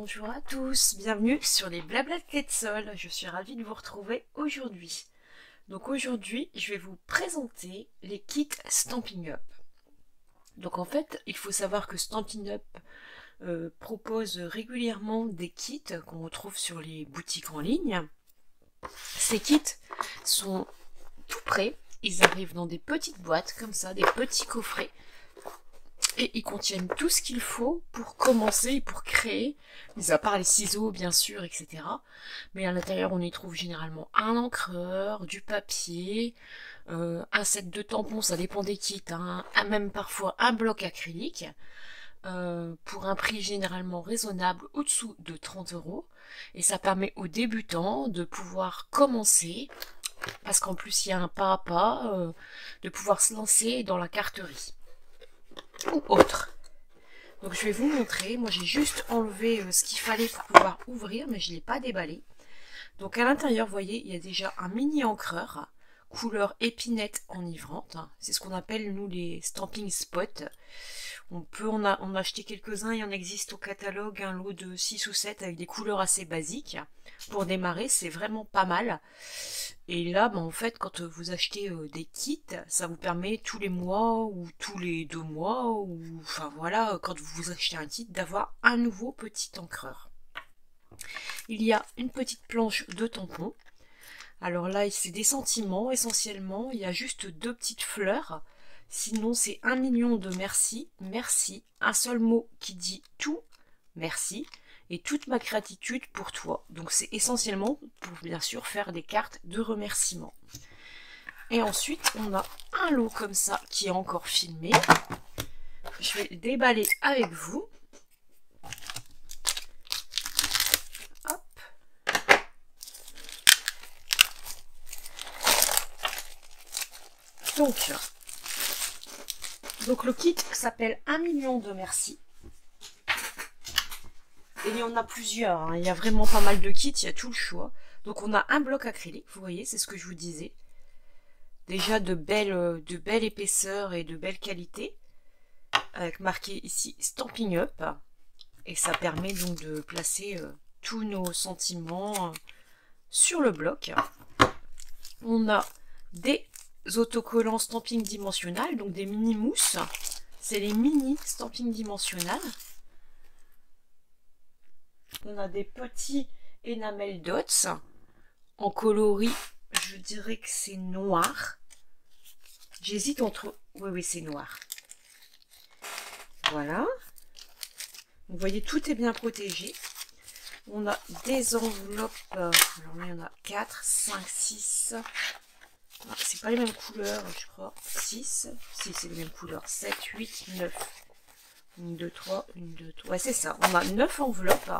Bonjour à tous, bienvenue sur les Blabla de Quetzal. Je suis ravie de vous retrouver aujourd'hui. Donc aujourd'hui, je vais vous présenter les kits Stampin' Up. Donc en fait, il faut savoir que Stampin' Up propose régulièrement des kits qu'on retrouve sur les boutiques en ligne. Ces kits sont tout prêts, ils arrivent dans des petites boîtes comme ça, des petits coffrets. Et ils contiennent tout ce qu'il faut pour commencer, pour créer, mis à part les ciseaux bien sûr, etc. Mais à l'intérieur on y trouve généralement un encreur, du papier, un set de tampons, ça dépend des kits, hein, même parfois un bloc acrylique, pour un prix généralement raisonnable au-dessous de 30 €. Et ça permet aux débutants de pouvoir commencer, parce qu'en plus il y a un pas à pas, de pouvoir se lancer dans la carterie ou autre. Donc je vais vous montrer, moi j'ai juste enlevé ce qu'il fallait pour pouvoir ouvrir, mais je ne l'ai pas déballé. Donc à l'intérieur, vous voyez, il y a déjà un mini encreur, couleur épinette enivrante. C'est ce qu'on appelle nous les stamping spots. On peut en acheter quelques-uns, il en existe au catalogue un lot de 6 ou 7 avec des couleurs assez basiques. Pour démarrer, c'est vraiment pas mal. Et là, en fait, quand vous achetez des kits, ça vous permet tous les mois ou tous les 2 mois, ou enfin voilà, quand vous achetez un kit, d'avoir un nouveau petit encreur. Il y a une petite planche de tampons. Alors là, c'est des sentiments essentiellement. Il y a juste 2 petites fleurs. Sinon, c'est 1 million de merci, merci, un seul mot qui dit tout, merci, et toute ma gratitude pour toi. Donc c'est essentiellement pour bien sûr faire des cartes de remerciement. Et ensuite, on a un lot comme ça qui est encore filmé. Je vais le déballer avec vous. Hop. Donc le kit s'appelle 1 million de merci. Et il y en a plusieurs, hein. Il y a vraiment pas mal de kits, il y a tout le choix. Donc on a un bloc acrylique, vous voyez, c'est ce que je vous disais. Déjà de belle épaisseur et de belle qualité. Avec marqué ici Stampin' Up. Et ça permet donc de placer tous nos sentiments sur le bloc. On a des autocollants stamping dimensionnels, donc des mini mousses. C'est les mini stamping dimensionnels. On a des petits enamel dots en coloris, je dirais que c'est noir. J'hésite entre... Oui, c'est noir. Voilà. Vous voyez, tout est bien protégé. On a des enveloppes. Alors là, il y en a 4, 5, 6. C'est pas les mêmes couleurs, je crois. 6. Si, c'est les mêmes couleurs. 7, 8, 9. 1, 2, 3, 1, 2, 3. Ouais, c'est ça. On a 9 enveloppes.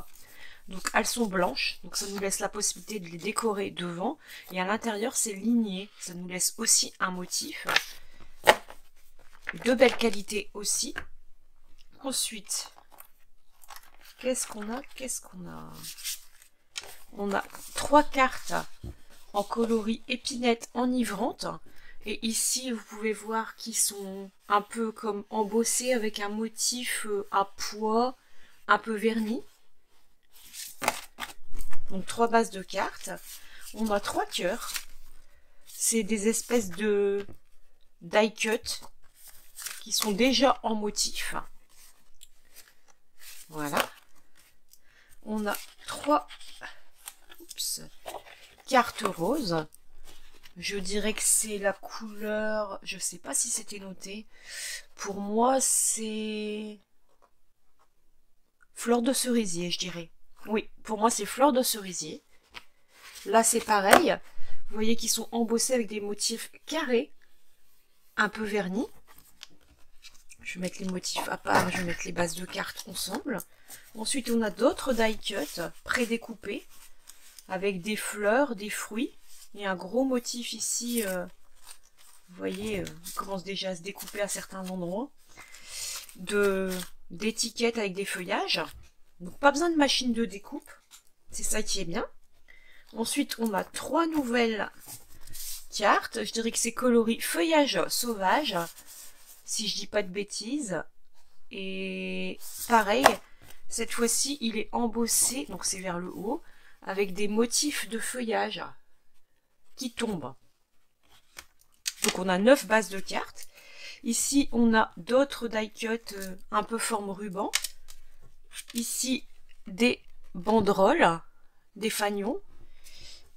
Donc elles sont blanches, donc ça nous laisse la possibilité de les décorer devant. Et à l'intérieur, c'est ligné. Ça nous laisse aussi un motif. De belle qualité aussi. Ensuite, qu'est-ce qu'on a? On a 3 cartes en coloris épinette enivrante. Et ici, vous pouvez voir qu'ils sont un peu comme embossés avec un motif à pois, un peu verni. Donc 3 bases de cartes. On a 3 cœurs. C'est des espèces de die cut qui sont déjà en motif. Voilà. On a 3 cartes roses. Je dirais que c'est la couleur... Je sais pas si c'était noté. Pour moi, c'est... fleur de cerisier, je dirais. Oui, pour moi, c'est fleur de cerisier. Là, c'est pareil. Vous voyez qu'ils sont embossés avec des motifs carrés, un peu vernis. Je vais mettre les motifs à part, je vais mettre les bases de cartes ensemble. Ensuite, on a d'autres die cut prédécoupés, avec des fleurs, des fruits. Et un gros motif ici, vous voyez, il commence déjà à se découper à certains endroits. D'étiquettes avec des feuillages. Donc pas besoin de machine de découpe, c'est ça qui est bien. Ensuite, on a 3 nouvelles cartes. Je dirais que c'est coloris feuillage sauvage, si je dis pas de bêtises. Et pareil, Cette fois-ci, il est embossé, donc c'est vers le haut, avec des motifs de feuillage qui tombent. Donc on a 9 bases de cartes. Ici, on a d'autres die-cut un peu forme ruban. Ici, des banderoles, des fanions.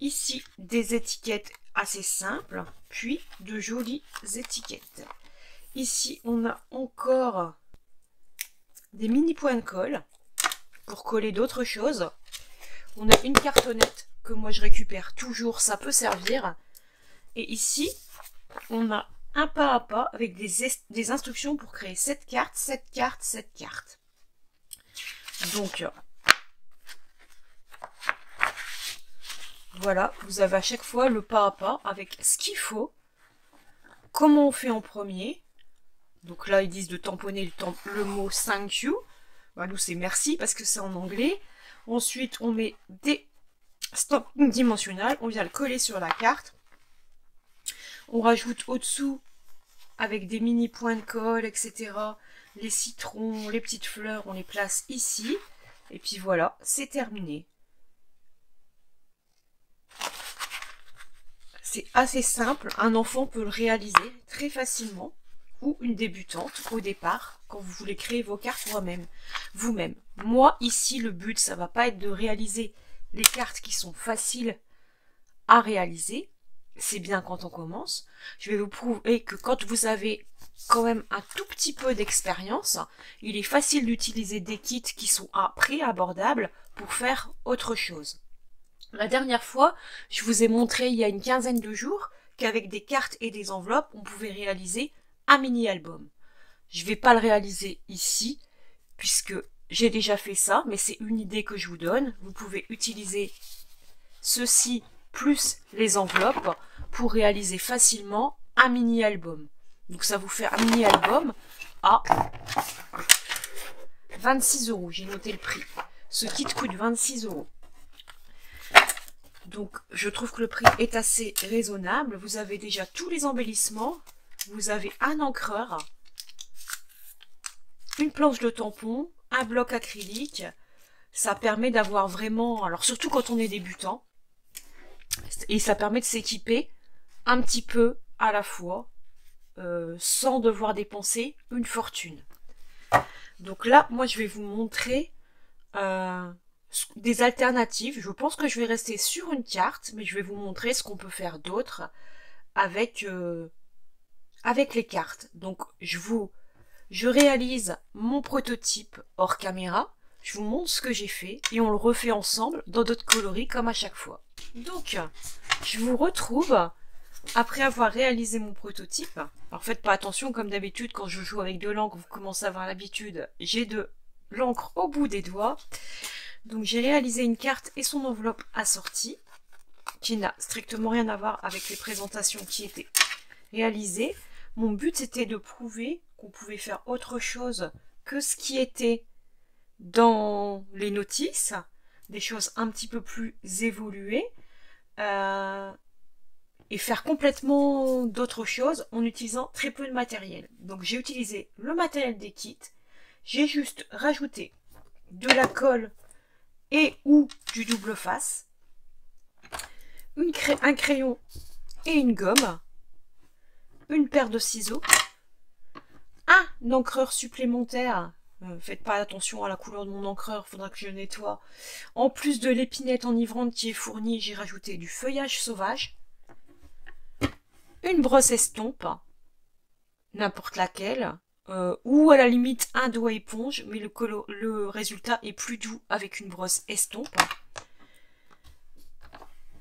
Ici, des étiquettes assez simples, puis de jolies étiquettes. Ici, on a encore des mini points de colle pour coller d'autres choses. On a une cartonnette que moi je récupère toujours, ça peut servir. Et ici, on a un pas à pas avec des instructions pour créer cette carte, cette carte, cette carte. Donc, voilà, vous avez à chaque fois le pas à pas avec ce qu'il faut, comment on fait en premier. Donc là, ils disent de tamponner le mot thank you. Bah, nous, c'est merci parce que c'est en anglais. Ensuite, on met des stampings dimensionnels. On vient le coller sur la carte. On rajoute au-dessous avec des mini points de colle, etc. Les citrons, les petites fleurs, on les place ici. Et puis voilà, c'est terminé. C'est assez simple. Un enfant peut le réaliser très facilement. Ou une débutante au départ, quand vous voulez créer vos cartes vous-même. Moi, ici, le but, ça va pas être de réaliser les cartes qui sont faciles à réaliser. C'est bien quand on commence. Je vais vous prouver que quand vous avez quand même un tout petit peu d'expérience, il est facile d'utiliser des kits qui sont à prix abordable pour faire autre chose. La dernière fois, je vous ai montré il y a une quinzaine de jours qu'avec des cartes et des enveloppes, on pouvait réaliser un mini-album. Je ne vais pas le réaliser ici, puisque j'ai déjà fait ça, mais c'est une idée que je vous donne. Vous pouvez utiliser ceci plus les enveloppes pour réaliser facilement un mini-album. Donc ça vous fait un mini-album à 26 €. J'ai noté le prix. Ce kit coûte 26 €. Donc je trouve que le prix est assez raisonnable. Vous avez déjà tous les embellissements. Vous avez un encreur, une planche de tampon, un bloc acrylique. Ça permet d'avoir vraiment, alors surtout quand on est débutant, et ça permet de s'équiper un petit peu à la fois, sans devoir dépenser une fortune. Donc là, moi je vais vous montrer des alternatives. Je pense que je vais rester sur une carte, mais je vais vous montrer ce qu'on peut faire d'autre avec les cartes. Donc je réalise mon prototype hors caméra, je vous montre ce que j'ai fait et on le refait ensemble dans d'autres coloris comme à chaque fois. Donc je vous retrouve après avoir réalisé mon prototype. Alors faites pas attention, comme d'habitude quand je joue avec de l'encre, vous commencez à avoir l'habitude, j'ai de l'encre au bout des doigts. Donc j'ai réalisé une carte et son enveloppe assortie qui n'a strictement rien à voir avec les présentations qui étaient réalisées. Mon but c'était de prouver qu'on pouvait faire autre chose que ce qui était dans les notices, des choses un petit peu plus évoluées, et faire complètement d'autres choses en utilisant très peu de matériel. Donc j'ai utilisé le matériel des kits, j'ai juste rajouté de la colle et ou du double face, un crayon et une gomme, une paire de ciseaux, un encreur supplémentaire. Faites pas attention à la couleur de mon encreur, faudra que je nettoie. En plus de l'épinette enivrante qui est fournie, j'ai rajouté du feuillage sauvage, une brosse estompe, n'importe laquelle, ou à la limite un doigt éponge, mais le résultat est plus doux avec une brosse estompe,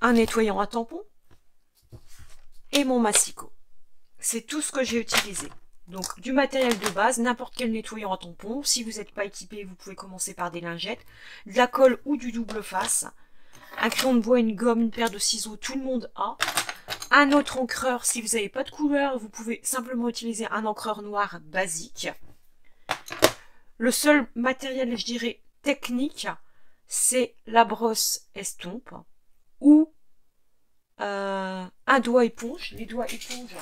un nettoyant à tampon et mon massicot. C'est tout ce que j'ai utilisé. Donc du matériel de base, n'importe quel nettoyant à tampon. Si vous n'êtes pas équipé, vous pouvez commencer par des lingettes, de la colle ou du double face, un crayon de bois, une gomme, une paire de ciseaux, tout le monde a. Un autre encreur, si vous n'avez pas de couleur, vous pouvez simplement utiliser un encreur noir basique. Le seul matériel, je dirais, technique, c'est la brosse estompe ou un doigt éponge. Les doigts éponges,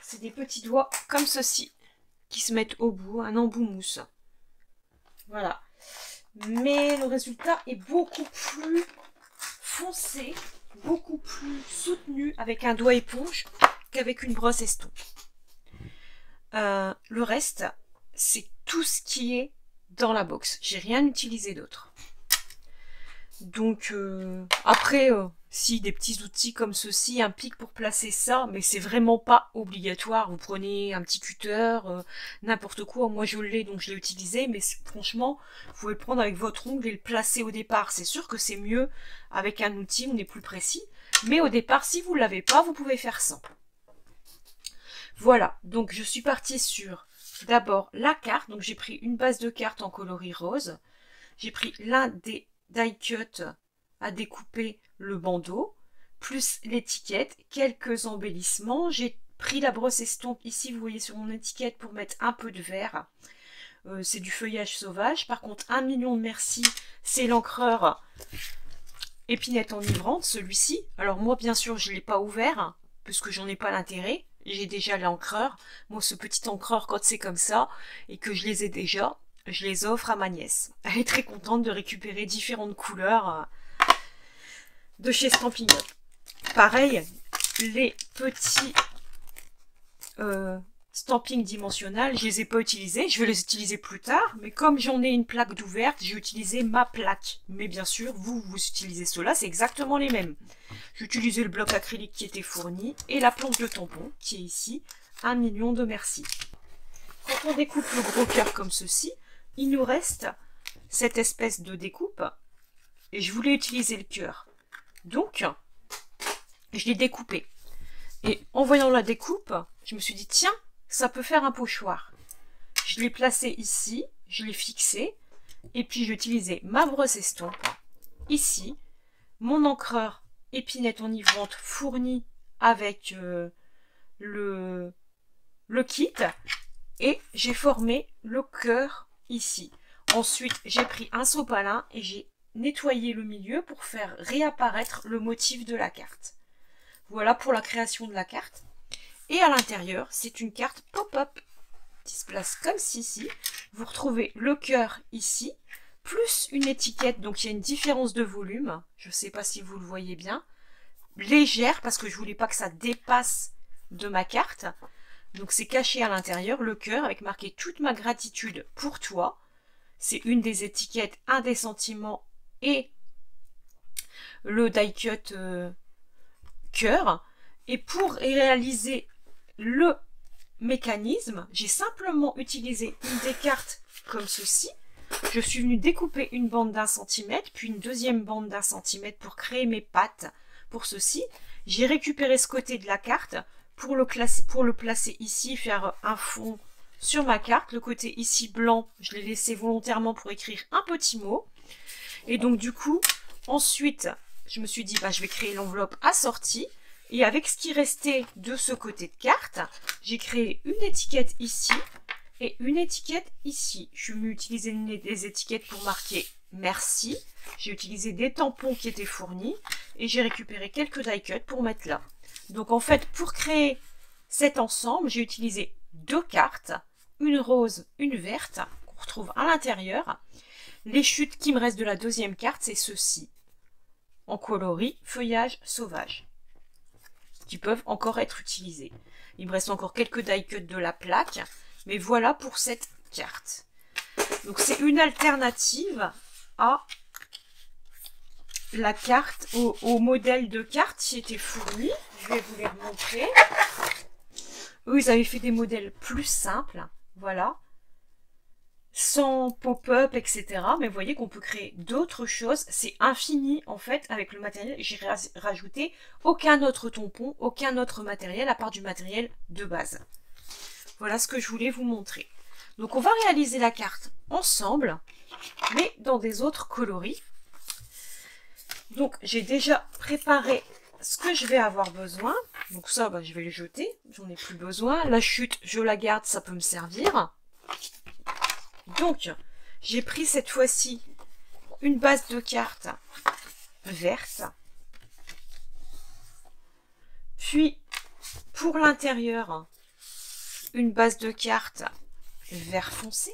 c'est des petits doigts comme ceci qui se mettent au bout, un embout mousse. Voilà. mais le résultat est beaucoup plus foncé, beaucoup plus soutenu avec un doigt éponge qu'avec une brosse estompe. Le reste, c'est tout ce qui est dans la box. J'ai rien utilisé d'autre. Donc après, si des petits outils comme ceci impliquent pour placer ça, mais c'est vraiment pas obligatoire. Vous prenez un petit cutter, n'importe quoi. Moi je l'ai donc je l'ai utilisé, mais franchement, vous pouvez le prendre avec votre ongle et le placer au départ. C'est sûr que c'est mieux avec un outil, on est plus précis. Mais au départ, si vous l'avez pas, vous pouvez faire sans. Voilà, donc je suis partie sur d'abord la carte. Donc j'ai pris une base de carte en coloris rose. J'ai pris l'un des die cut à découper le bandeau, plus l'étiquette, quelques embellissements. J'ai pris la brosse estompe ici, vous voyez sur mon étiquette, pour mettre un peu de vert. C'est du feuillage sauvage. Par contre, 1 million de merci, c'est l'encreur épinette enivrante, celui-ci. Alors moi, bien sûr, je ne l'ai pas ouvert, puisque j'en ai pas l'intérêt. J'ai déjà l'encreur. Moi, ce petit encreur, quand c'est comme ça, et que je les ai déjà, je les offre à ma nièce. Elle est très contente de récupérer différentes couleurs de chez Stampin' Up. Pareil, les petits stamping dimensionnels, je les ai pas utilisés. Je vais les utiliser plus tard. Mais comme j'en ai une plaque d'ouverte, j'ai utilisé ma plaque. Mais bien sûr, vous utilisez ceux-là, c'est exactement les mêmes. J'ai utilisé le bloc acrylique qui était fourni et la planche de tampon qui est ici. 1 million de merci. Quand on découpe le gros cœur comme ceci, il nous reste cette espèce de découpe et je voulais utiliser le cœur. Donc, je l'ai découpé. Et en voyant la découpe, je me suis dit, tiens, ça peut faire un pochoir. Je l'ai placé ici, je l'ai fixé, et puis j'ai utilisé ma brosse estompe, ici, mon encreur épinette enivrante fournie avec le kit, et j'ai formé le cœur ici. Ensuite, j'ai pris un sopalin et j'ai nettoyé le milieu pour faire réapparaître le motif de la carte. Voilà pour la création de la carte. Et à l'intérieur, c'est une carte pop-up qui se place comme ceci. Vous retrouvez le cœur ici, plus une étiquette. Donc il y a une différence de volume. Je ne sais pas si vous le voyez bien. Légère, parce que je voulais pas que ça dépasse de ma carte. Donc c'est caché à l'intérieur, le cœur, avec marqué « Toute ma gratitude pour toi ». C'est une des étiquettes, un des sentiments et le die cut cœur. Et pour réaliser le mécanisme, j'ai simplement utilisé une des cartes comme ceci. Je suis venue découper une bande d'1 cm, puis une deuxième bande d'1 cm pour créer mes pattes pour ceci. J'ai récupéré ce côté de la carte pour le placer ici, faire un fond sur ma carte. Le côté ici blanc, je l'ai laissé volontairement pour écrire un petit mot. Et donc du coup, ensuite, je me suis dit, bah, je vais créer l'enveloppe assortie. Et avec ce qui restait de ce côté de carte, j'ai créé une étiquette ici et une étiquette ici. Je suis venue utiliser des étiquettes pour marquer merci. J'ai utilisé des tampons qui étaient fournis et j'ai récupéré quelques die cuts pour mettre là. Donc en fait, pour créer cet ensemble, j'ai utilisé deux cartes, une rose, une verte, qu'on retrouve à l'intérieur. Les chutes qui me restent de la deuxième carte, c'est ceci, en coloris feuillage sauvage, qui peuvent encore être utilisés. Il me reste encore quelques die cuts de la plaque, mais voilà pour cette carte. Donc c'est une alternative à la carte, au modèle de carte qui était fourni. Je vais vous les remontrer. Eux, ils avaient fait des modèles plus simples, voilà, sans pop-up, etc. Mais vous voyez qu'on peut créer d'autres choses. C'est infini, en fait, avec le matériel. J'ai rajouté aucun autre tampon, aucun autre matériel, à part du matériel de base. Voilà ce que je voulais vous montrer. Donc, on va réaliser la carte ensemble, mais dans des autres coloris. Donc, j'ai déjà préparé ce que je vais avoir besoin. Donc ça, bah, je vais le jeter. J'en ai plus besoin. La chute, je la garde, ça peut me servir. Donc, j'ai pris cette fois-ci une base de cartes verte. Puis, pour l'intérieur, une base de cartes vert foncé.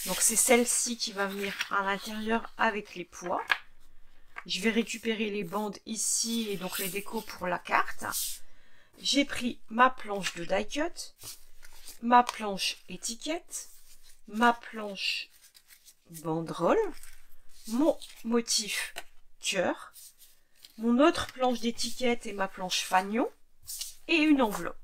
Donc c'est celle-ci qui va venir à l'intérieur avec les poids. Je vais récupérer les bandes ici et donc les décos pour la carte. J'ai pris ma planche de die cut, ma planche étiquette, ma planche banderole, mon motif cœur, mon autre planche d'étiquette et ma planche fanion et une enveloppe.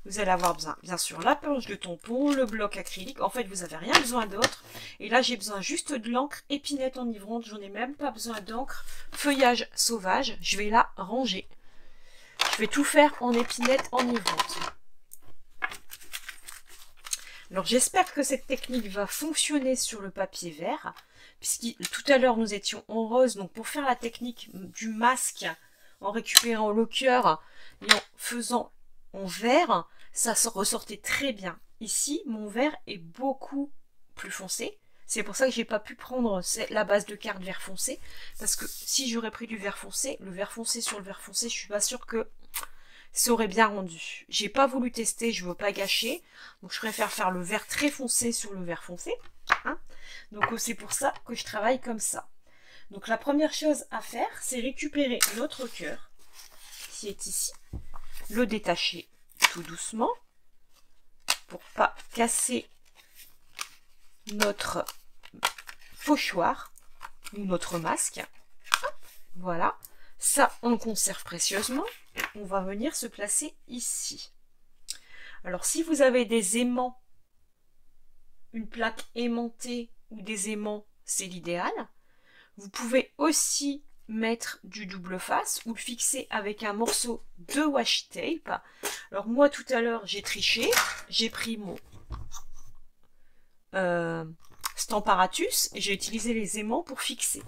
Vous allez avoir besoin, bien sûr, la planche de tampon, le bloc acrylique. En fait, vous n'avez rien besoin d'autre. Et là, j'ai besoin juste de l'encre épinette enivrante. J'en ai même pas besoin d'encre feuillage sauvage. Je vais la ranger. Je vais tout faire en épinette enivrante. Alors, j'espère que cette technique va fonctionner sur le papier vert. Puisque tout à l'heure, nous étions en rose. Donc, pour faire la technique du masque, en récupérant le cœur et en faisant en vert, ça ressortait très bien. Ici, mon vert est beaucoup plus foncé. C'est pour ça que j'ai pas pu prendre la base de carte vert foncé. Parce que si j'aurais pris du vert foncé, le vert foncé sur le vert foncé, je suis pas sûre que ça aurait bien rendu. J'ai pas voulu tester, je veux pas gâcher. Donc je préfère faire le vert très foncé sur le vert foncé. Hein, donc c'est pour ça que je travaille comme ça. Donc la première chose à faire, c'est récupérer notre cœur, qui est ici. Le détacher tout doucement pour pas casser notre pochoir ou notre masque. Hop, voilà, ça on le conserve précieusement. On va venir se placer ici. Alors si vous avez des aimants, une plaque aimantée ou des aimants, c'est l'idéal. Vous pouvez aussi mettre du double face ou le fixer avec un morceau de washi tape. Alors moi tout à l'heure j'ai triché, j'ai pris mon Stamparatus et j'ai utilisé les aimants pour fixer.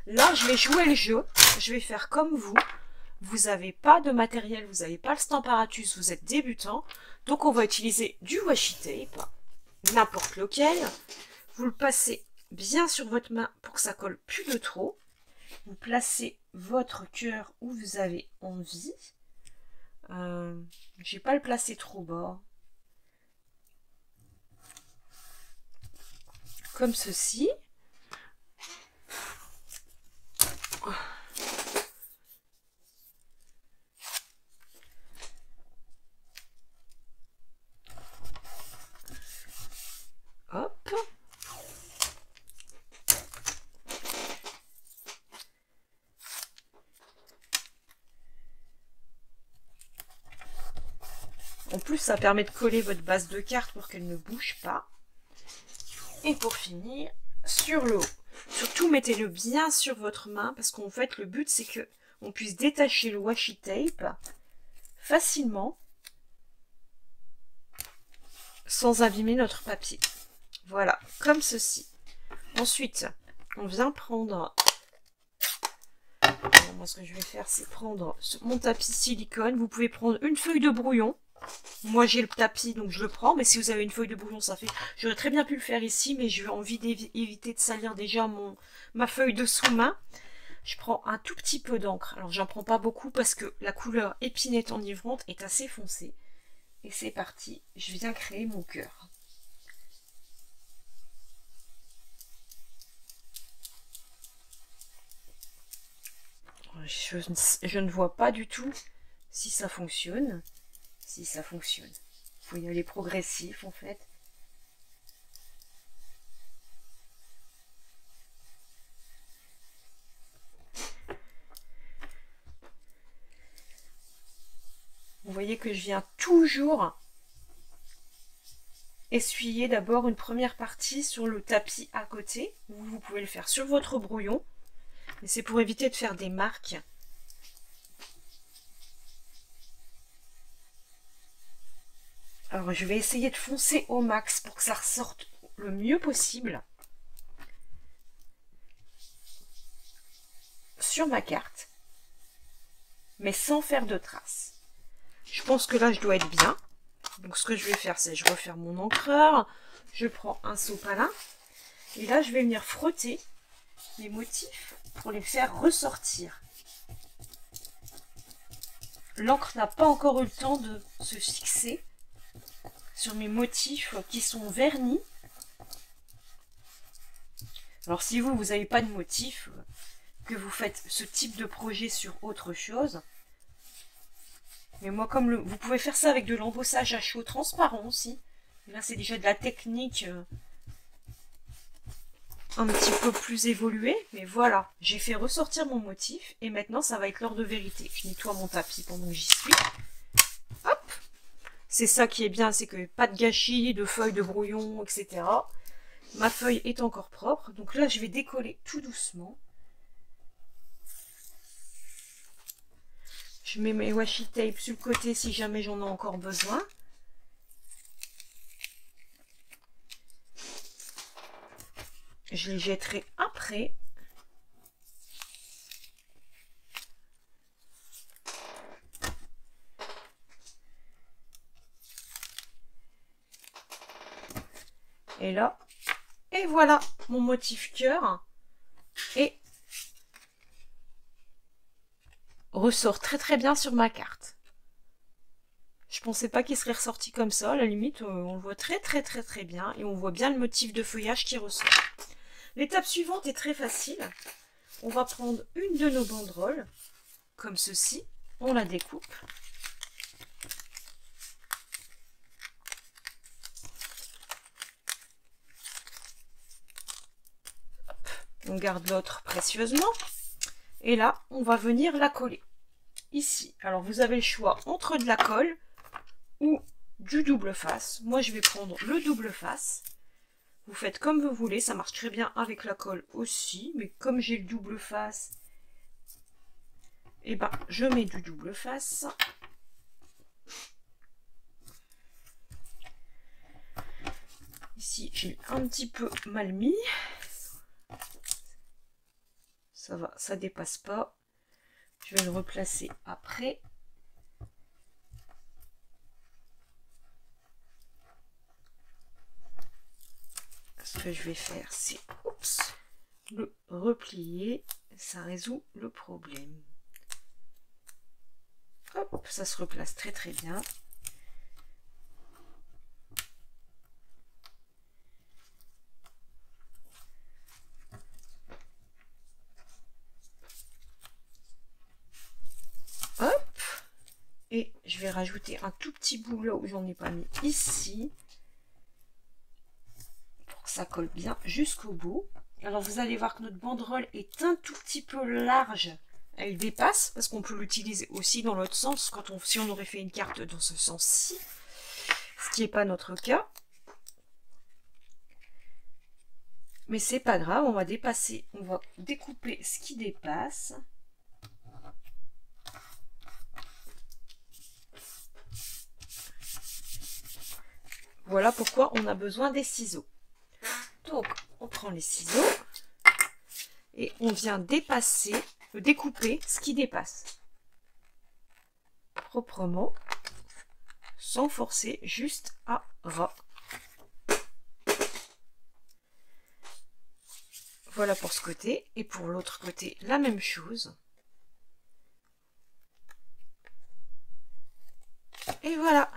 Là je vais jouer le jeu, je vais faire comme vous. Vous n'avez pas de matériel, vous n'avez pas le Stamparatus, vous êtes débutant, donc on va utiliser du washi tape, n'importe lequel. Vous le passez bien sur votre main pour que ça colle plus de trop. Vous placez votre cœur où vous avez envie. Je vais pas le placer trop bas. Comme ceci. Hop. En plus, ça permet de coller votre base de carte pour qu'elle ne bouge pas. Et pour finir, sur le haut. Surtout, mettez-le bien sur votre main parce qu'en fait, le but, c'est que on puisse détacher le washi tape facilement sans abîmer notre papier. Voilà, comme ceci. Ensuite, on vient prendre... Alors, moi, ce que je vais faire, c'est prendre mon tapis silicone. Vous pouvez prendre une feuille de brouillon. Moi j'ai le tapis donc je le prends, mais si vous avez une feuille de brouillon ça fait... J'aurais très bien pu le faire ici, mais j'ai envie d'éviter de salir déjà ma feuille de sous-main. Je prends un tout petit peu d'encre, alors j'en prends pas beaucoup parce que la couleur épinette enivrante est assez foncée. Et c'est parti, je viens créer mon cœur. Je ne vois pas du tout si ça fonctionne. Si ça fonctionne. Il faut y aller progressif en fait. Vous voyez que je viens toujours essuyer d'abord une première partie sur le tapis à côté. Vous pouvez le faire sur votre brouillon. Mais c'est pour éviter de faire des marques. Alors je vais essayer de foncer au max pour que ça ressorte le mieux possible sur ma carte, mais sans faire de traces. Je pense que là je dois être bien. Donc ce que je vais faire, c'est je refaire mon encreur, je prends un sopalin et là je vais venir frotter mes motifs pour les faire ressortir. L'encre n'a pas encore eu le temps de se fixer sur mes motifs qui sont vernis. Alors si vous n'avez pas de motif, que vous faites ce type de projet sur autre chose, mais moi comme vous pouvez faire ça avec de l'embossage à chaud transparent aussi. Et là c'est déjà de la technique un petit peu plus évoluée, mais voilà, j'ai fait ressortir mon motif et maintenant ça va être l'heure de vérité. Je nettoie mon tapis pendant que j'y suis. Hop, c'est ça qui est bien, c'est que pas de gâchis, de feuilles de brouillon, etc. Ma feuille est encore propre, donc là je vais décoller tout doucement. Je mets mes washi tape sur le côté si jamais j'en ai encore besoin. Je les jetterai après. Et là, et voilà mon motif cœur. Et ressort très très bien sur ma carte. Je pensais pas qu'il serait ressorti comme ça. À la limite, on le voit très très très très bien. Et on voit bien le motif de feuillage qui ressort. L'étape suivante est très facile. On va prendre une de nos banderoles, comme ceci. On la découpe. Hop. On garde l'autre précieusement. Et là, on va venir la coller. Ici. Alors, vous avez le choix entre de la colle ou du double face. Moi, je vais prendre le double face. Vous faites comme vous voulez, ça marche très bien avec la colle aussi, mais comme j'ai le double face, et ben je mets du double face. Ici, j'ai un petit peu mal mis. Ça va, ça dépasse pas. Je vais le replacer après. Ce que je vais faire, c'est le replier. Ça résout le problème. Hop, ça se replace très très bien. Hop, et je vais rajouter un tout petit bout là où j'en ai pas mis ici. Ça colle bien jusqu'au bout. Alors vous allez voir que notre banderole est un tout petit peu large. Elle dépasse parce qu'on peut l'utiliser aussi dans l'autre sens si on aurait fait une carte dans ce sens-ci. Ce qui n'est pas notre cas. Mais c'est pas grave, on va découper ce qui dépasse. Voilà pourquoi on a besoin des ciseaux. Donc, on prend les ciseaux et on vient découper ce qui dépasse. Proprement, sans forcer, juste à ras. Voilà pour ce côté. Et pour l'autre côté, la même chose. Et voilà.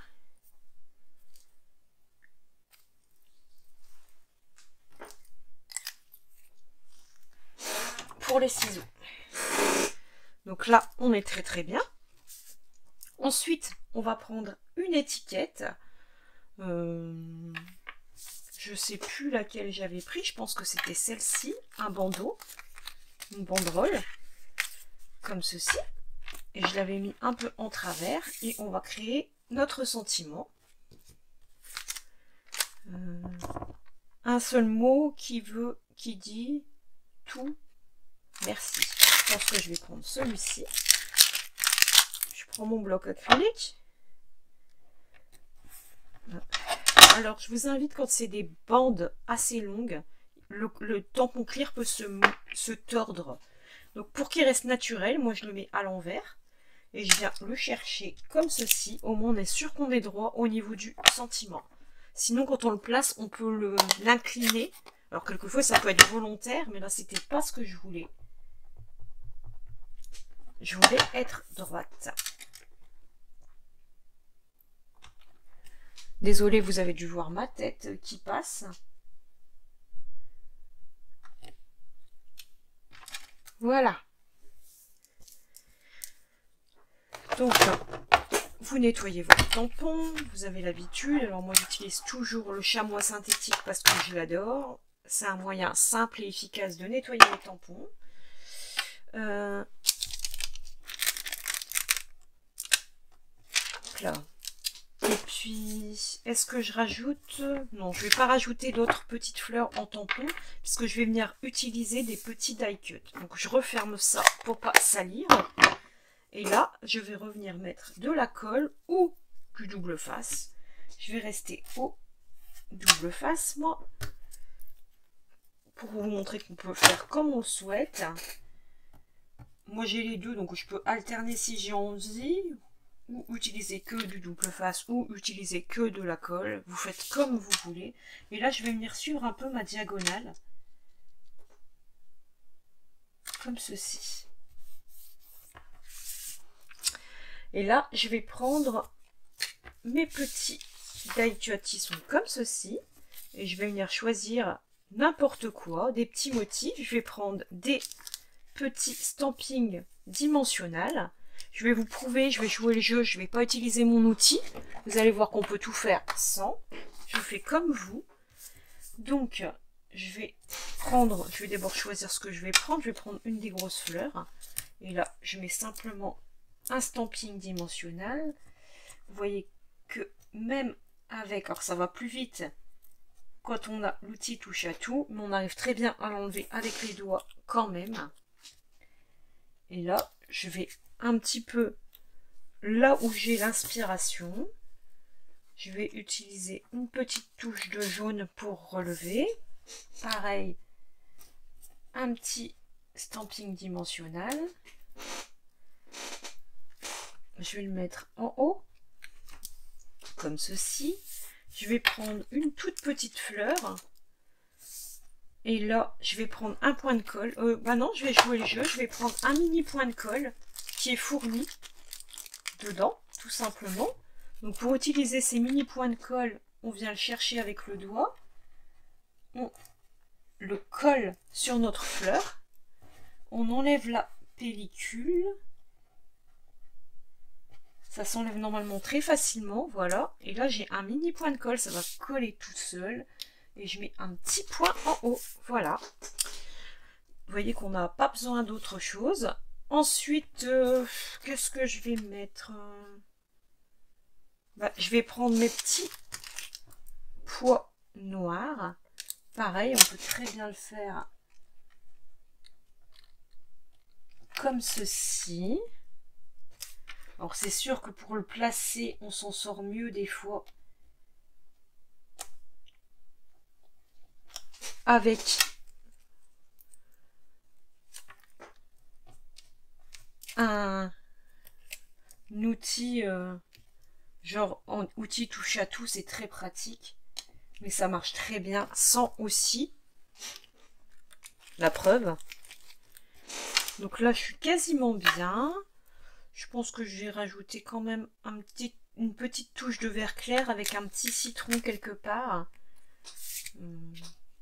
Pour les ciseaux. Donc là, on est très très bien. Ensuite, on va prendre une étiquette. Je sais plus laquelle j'avais pris. Je pense que c'était celle-ci. Un bandeau. Une banderole. Comme ceci. Et je l'avais mis un peu en travers. Et on va créer notre sentiment. Un seul mot qui dit tout. Merci. Je pense que je vais prendre celui-ci. Je prends mon bloc acrylique. Alors, je vous invite, quand c'est des bandes assez longues, le tampon clear peut se tordre. Donc, pour qu'il reste naturel, moi, je le mets à l'envers. Et je viens le chercher comme ceci. Au moins, on est sûr qu'on est droit au niveau du sentiment. Sinon, quand on le place, on peut l'incliner. Alors, quelquefois, ça peut être volontaire, mais là, c'était pas ce que je voulais. Je voulais être droite. Désolée, vous avez dû voir ma tête qui passe. Voilà. Donc, vous nettoyez votre tampon, vous avez l'habitude. Alors moi j'utilise toujours le chamois synthétique parce que je l'adore. C'est un moyen simple et efficace de nettoyer les tampons. Là. Et puis, est-ce que je rajoute... Non, je ne vais pas rajouter d'autres petites fleurs en tampon, puisque je vais venir utiliser des petits die cut. Donc je referme ça pour pas salir. Et là, je vais revenir mettre de la colle ou du double face. Je vais rester au double face, moi, pour vous montrer qu'on peut faire comme on le souhaite. Moi, j'ai les deux, donc je peux alterner si j'ai envie, ou utiliser que du double face, ou utiliser que de la colle. Vous faites comme vous voulez. Et là, je vais venir suivre un peu ma diagonale, comme ceci. Et là, je vais prendre mes petits die cut qui sont comme ceci. Et je vais venir choisir n'importe quoi, des petits motifs. Je vais prendre des petits stampings dimensionnels. Je vais vous prouver, je vais jouer le jeu, je ne vais pas utiliser mon outil. Vous allez voir qu'on peut tout faire sans. Je fais comme vous. Donc, je vais d'abord choisir ce que je vais prendre. Je vais prendre une des grosses fleurs. Et là, je mets simplement un stamping dimensionnel. Vous voyez que même avec, alors ça va plus vite quand on a l'outil touche à tout, mais on arrive très bien à l'enlever avec les doigts quand même. Et là, je vais un petit peu là où j'ai l'inspiration. Je vais utiliser une petite touche de jaune pour relever. Pareil, un petit stamping dimensionnel. Je vais le mettre en haut, comme ceci. Je vais prendre une toute petite fleur. Et là, je vais prendre un point de colle. Non, je vais jouer le jeu. Je vais prendre un mini point de colle qui est fourni dedans, tout simplement. Donc, pour utiliser ces mini points de colle, on vient le chercher avec le doigt. On le colle sur notre fleur. On enlève la pellicule. Ça s'enlève normalement très facilement, voilà. Et là, j'ai un mini point de colle, ça va coller tout seul. Et je mets un petit point en haut, voilà. Vous voyez qu'on n'a pas besoin d'autre chose. Ensuite, qu'est-ce que je vais mettre? Je vais prendre mes petits pois noirs. Pareil, on peut très bien le faire comme ceci. Alors c'est sûr que pour le placer, on s'en sort mieux des fois avec un outil, genre en outil touche à tout, c'est très pratique. Mais ça marche très bien sans aussi. La preuve. Donc là, je suis quasiment bien. Je pense que je vais rajouter quand même une petite touche de vert clair avec un petit citron quelque part.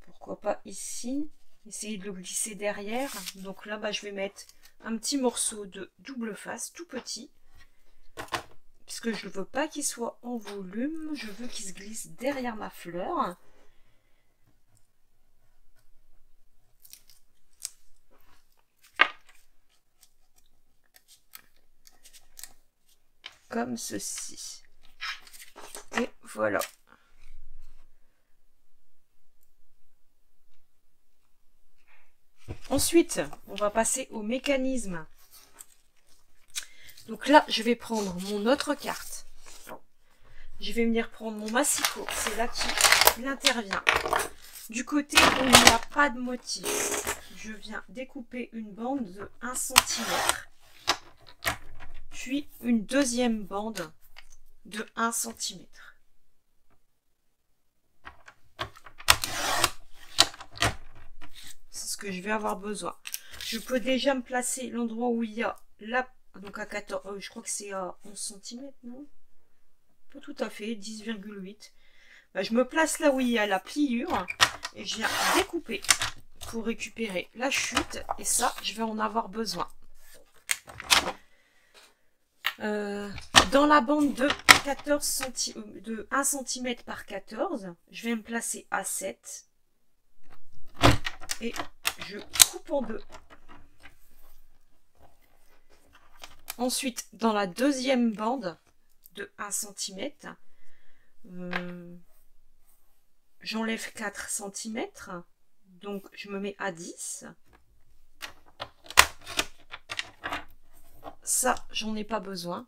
Pourquoi pas ici. Essayer de le glisser derrière. Donc là, je vais mettre un petit morceau de double face, tout petit. Puisque je ne veux pas qu'il soit en volume. Je veux qu'il se glisse derrière ma fleur. Comme ceci. Et voilà. Ensuite, on va passer au mécanisme. Donc là, je vais prendre mon autre carte. Je vais venir prendre mon massicot. C'est là qu'il intervient. Du côté où il n'y a pas de motif, je viens découper une bande de 1 cm. Puis une deuxième bande de 1 cm. C'est ce que je vais avoir besoin. Je peux déjà me placer l'endroit où il y a la... Donc à 14... je crois que c'est à 11 cm, non? Pas tout à fait, 10,8. Je me place là où il y a la pliure et je viens découper pour récupérer la chute. Et ça, je vais en avoir besoin. Dans la bande de 14 cm, de 1 cm par 14, je vais me placer à 7. Et je coupe en deux. Ensuite, dans la deuxième bande de 1 cm, j'enlève 4 cm. Donc, je me mets à 10. Ça, j'en ai pas besoin.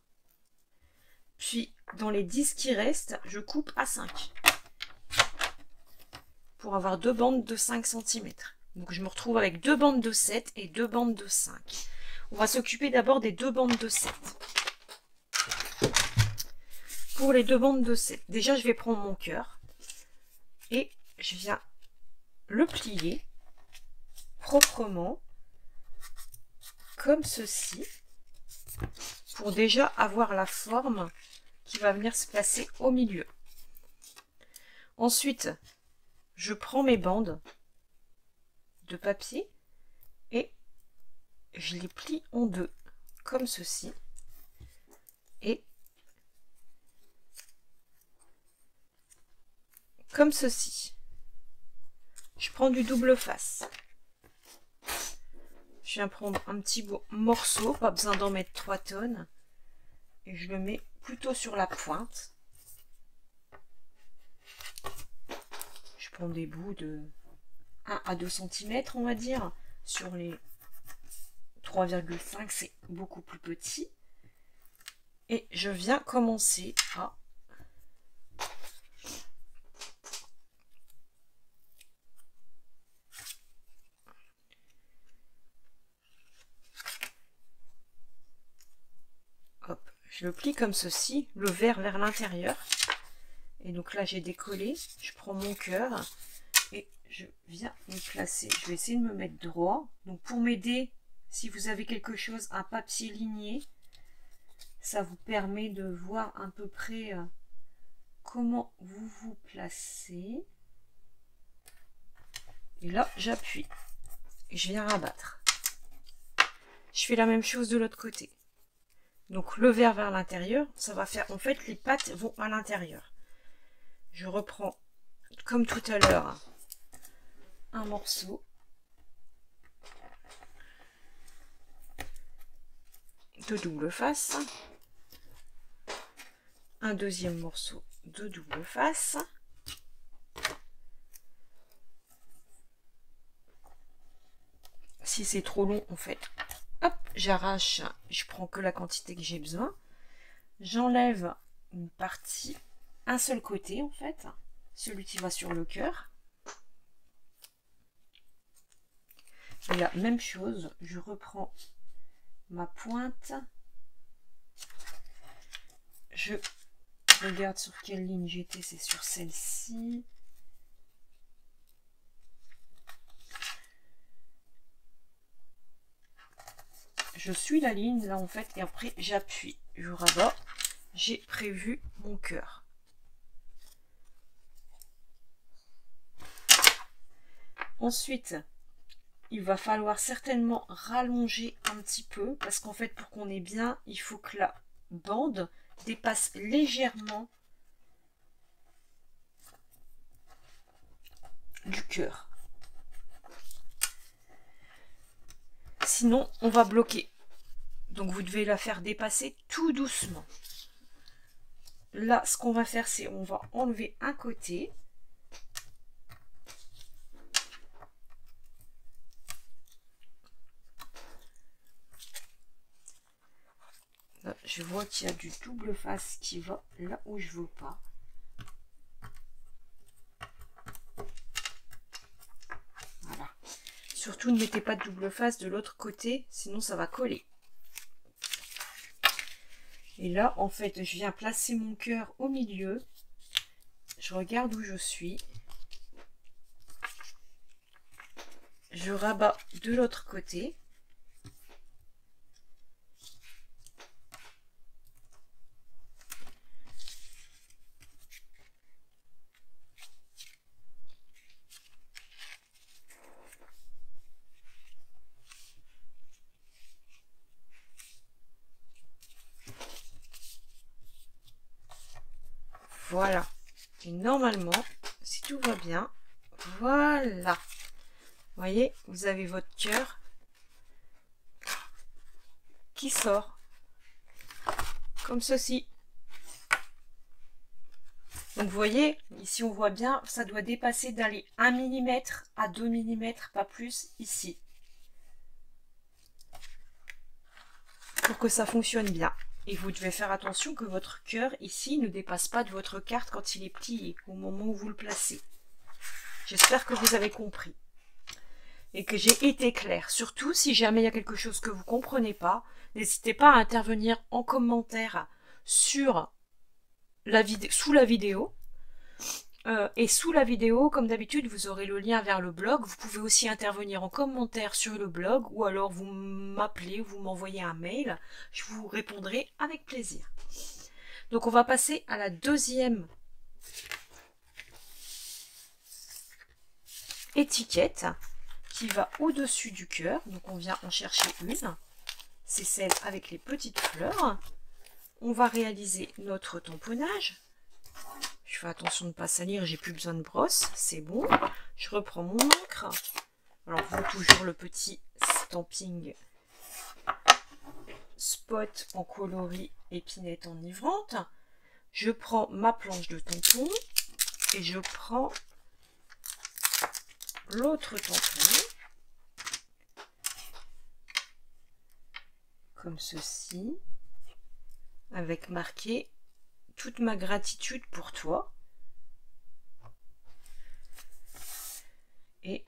Puis, dans les 10 qui restent, je coupe à 5. Pour avoir deux bandes de 5 cm. Donc, je me retrouve avec deux bandes de 7 et deux bandes de 5. On va s'occuper d'abord des deux bandes de 7. Pour les deux bandes de 7, déjà, je vais prendre mon cœur. Et je viens le plier proprement, comme ceci. Pour déjà avoir la forme qui va venir se placer au milieu. Ensuite, je prends mes bandes de papier et je les plie en deux, comme ceci. Et comme ceci. Je prends du double face. Je viens prendre un petit morceau, pas besoin d'en mettre 3 tonnes. Et je le mets plutôt sur la pointe. Je prends des bouts de 1 à 2 cm, on va dire. Sur les 3,5, c'est beaucoup plus petit. Et je viens commencer à je le plie comme ceci, le verre vers l'intérieur. Et donc là, j'ai décollé. Je prends mon cœur et je viens me placer. Je vais essayer de me mettre droit. Donc pour m'aider, si vous avez quelque chose, un papier ligné, ça vous permet de voir à peu près comment vous vous placez. Et là, j'appuie. Et je viens rabattre. Je fais la même chose de l'autre côté. Donc le verre vers l'intérieur, ça va faire, en fait, les pattes vont à l'intérieur. Je reprends, comme tout à l'heure, un morceau de double face, un deuxième morceau de double face, si c'est trop long, en fait, hop, j'arrache, je prends que la quantité que j'ai besoin, j'enlève une partie, un seul côté en fait, celui qui va sur le cœur. Et la même chose, je reprends ma pointe, je regarde sur quelle ligne j'étais, c'est sur celle-ci. Je suis la ligne là en fait, et après j'appuie, je rabats, j'ai prévu mon cœur. Ensuite, il va falloir certainement rallonger un petit peu, parce qu'en fait, pour qu'on ait bien, il faut que la bande dépasse légèrement du cœur. Sinon, on va bloquer. Donc, vous devez la faire dépasser tout doucement. Là, ce qu'on va faire, c'est on va enlever un côté. Là, je vois qu'il y a du double face qui va là où je veux pas. Voilà. Surtout, ne mettez pas de double face de l'autre côté, sinon ça va coller. Et là, en fait, je viens placer mon cœur au milieu. Je regarde où je suis. Je rabats de l'autre côté. Voilà. Et normalement, si tout va bien, voilà. Vous voyez, vous avez votre cœur qui sort. Comme ceci. Donc vous voyez, ici on voit bien, ça doit dépasser d'aller 1 mm à 2 mm, pas plus ici. Pour que ça fonctionne bien. Et vous devez faire attention que votre cœur ici ne dépasse pas de votre carte quand il est plié, au moment où vous le placez. J'espère que vous avez compris. Et que j'ai été claire. Surtout, si jamais il y a quelque chose que vous ne comprenez pas, n'hésitez pas à intervenir en commentaire sur sous la vidéo. Et sous la vidéo, comme d'habitude, vous aurez le lien vers le blog. Vous pouvez aussi intervenir en commentaire sur le blog ou alors vous m'appelez ou vous m'envoyez un mail. Je vous répondrai avec plaisir. Donc on va passer à la deuxième étiquette qui va au-dessus du cœur. Donc on vient en chercher une. C'est celle avec les petites fleurs. On va réaliser notre tamponnage. Je fais attention de ne pas salir, j'ai plus besoin de brosse, c'est bon. Je reprends mon encre. Alors vous toujours le petit stamping spot en coloris épinette enivrante. Je prends ma planche de tampon et je prends l'autre tampon. Comme ceci. Avec marqué toute ma gratitude pour toi. Et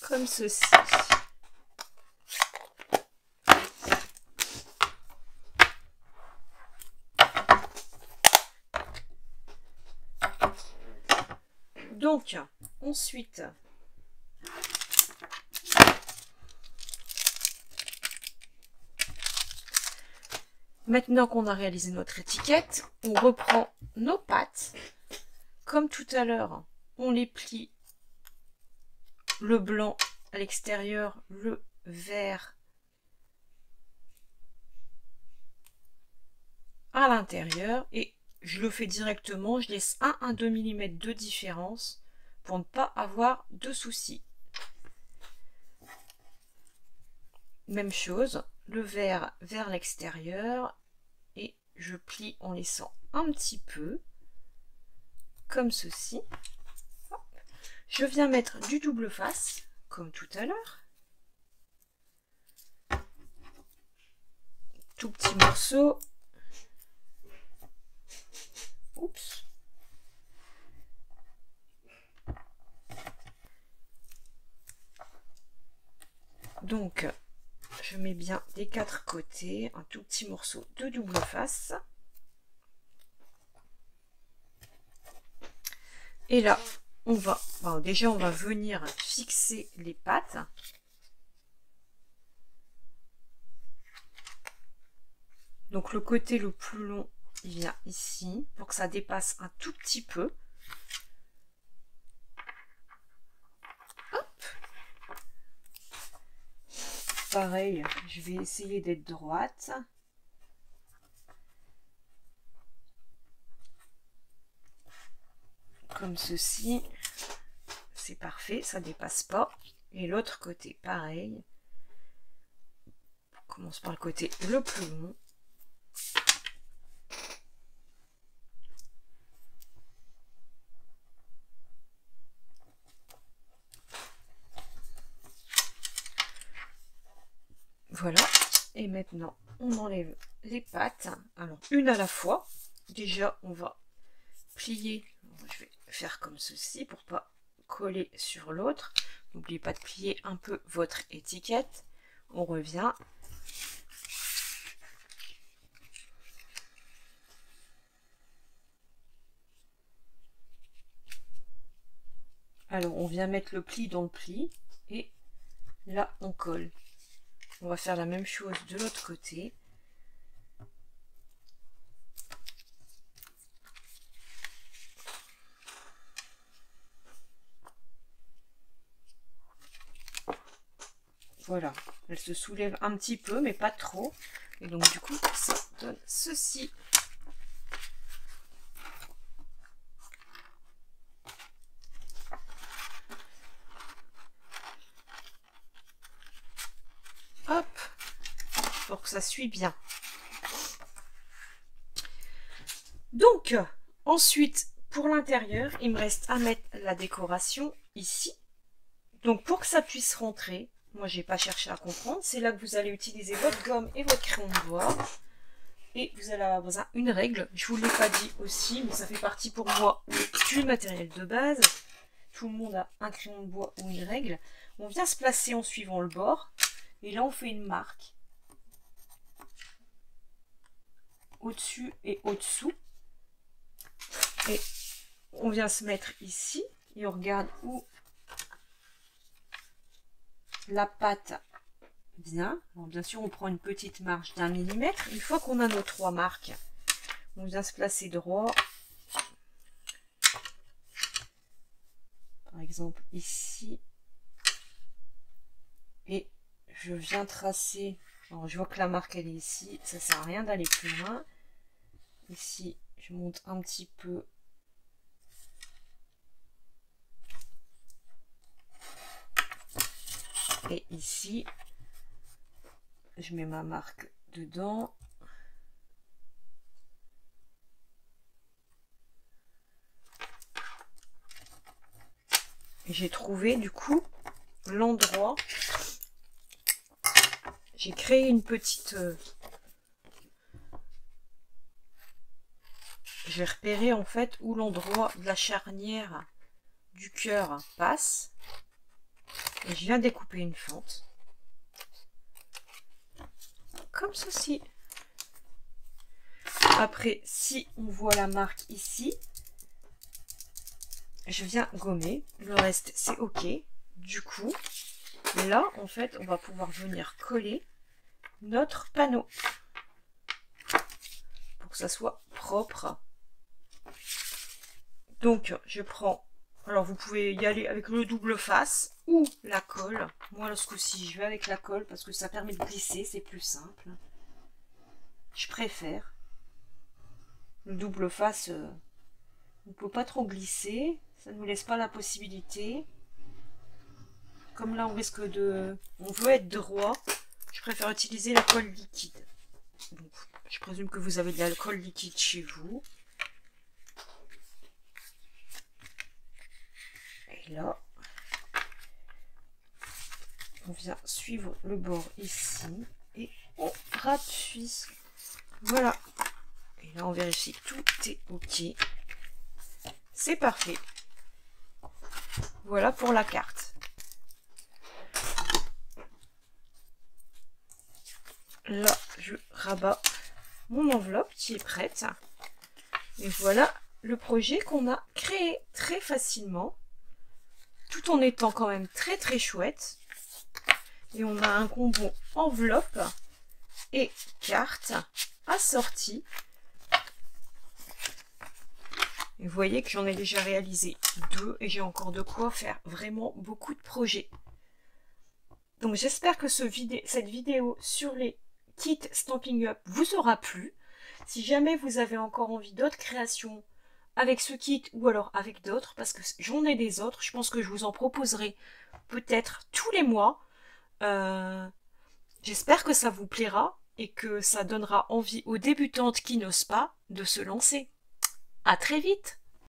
comme ceci. Donc, ensuite, maintenant qu'on a réalisé notre étiquette, on reprend nos pattes. Comme tout à l'heure, on les plie, le blanc à l'extérieur, le vert à l'intérieur. Et je le fais directement, je laisse 1 à 2 mm de différence pour ne pas avoir de soucis. Même chose, le vert vers l'extérieur et je plie en laissant un petit peu, comme ceci. Hop. Je viens mettre du double face, comme tout à l'heure. Tout petit morceau. Oups. Donc, je mets bien des 4 côtés, un tout petit morceau de double face. Et là, on va, déjà on va venir fixer les pattes. Donc le côté le plus long, il vient ici, pour que ça dépasse un tout petit peu. Hop. Pareil, je vais essayer d'être droite. Comme ceci. C'est parfait, ça dépasse pas. Et l'autre côté, pareil. On commence par le côté le plus long. Voilà. Et maintenant, on enlève les pattes. Alors, une à la fois. Déjà, on va plier. Je vais faire comme ceci pour pas coller sur l'autre. N'oubliez pas de plier un peu votre étiquette. On revient. Alors, on vient mettre le pli dans le pli. Et là, on colle. On va faire la même chose de l'autre côté. Voilà, elle se soulève un petit peu, mais pas trop. Et donc du coup, ça donne ceci. Hop, pour que ça suit bien. Donc, ensuite, pour l'intérieur, il me reste à mettre la décoration ici. Donc, pour que ça puisse rentrer, moi, j'ai pas cherché à comprendre. C'est là que vous allez utiliser votre gomme et votre crayon de bois. Et vous allez avoir besoin d'une règle. Je vous l'ai pas dit aussi, mais ça fait partie pour moi du matériel de base. Tout le monde a un crayon de bois ou une règle. On vient se placer en suivant le bord. Et là, on fait une marque au-dessus et au-dessous. Et on vient se mettre ici. Et on regarde où la pâte vient. Alors, bien sûr, on prend une petite marge d'1 millimètre. Une fois qu'on a nos 3 marques, on vient se placer droit. Par exemple, ici. Et je viens tracer, alors je vois que la marque elle est ici, ça sert à rien d'aller plus loin. Ici, je monte un petit peu. Et ici, je mets ma marque dedans. Et j'ai trouvé du coup l'endroit. J'ai créé une petite... j'ai repéré en fait où l'endroit de la charnière du cœur passe. Et je viens découper une fente. Comme ceci. Après, si on voit la marque ici, je viens gommer. Le reste, c'est OK. Du coup, là, en fait, on va pouvoir venir coller notre panneau pour que ça soit propre. Donc, je prends... Alors, vous pouvez y aller avec le double face ou la colle. Moi, ce coup-ci, je vais avec la colle parce que ça permet de glisser, c'est plus simple. Je préfère. Le double face, on ne peut pas trop glisser. Ça ne nous laisse pas la possibilité. Comme là, on risque de... On veut être droit. Je préfère utiliser la colle liquide. Donc, je présume que vous avez de l'alcool liquide chez vous. Et là, on vient suivre le bord ici et on appuie. Voilà. Et là, on vérifie que tout est OK. C'est parfait. Voilà pour la carte. Là, je rabats mon enveloppe qui est prête. Et voilà le projet qu'on a créé très facilement, tout en étant quand même très très chouette. Et on a un combo enveloppe et carte assorti. Et vous voyez que j'en ai déjà réalisé 2 et j'ai encore de quoi faire vraiment beaucoup de projets. Donc j'espère que cette vidéo sur les kits Stampin' Up vous aura plu. Si jamais vous avez encore envie d'autres créations avec ce kit ou alors avec d'autres, parce que j'en ai des autres, je pense que je vous en proposerai peut-être tous les mois. J'espère que ça vous plaira et que ça donnera envie aux débutantes qui n'osent pas de se lancer. À très vite!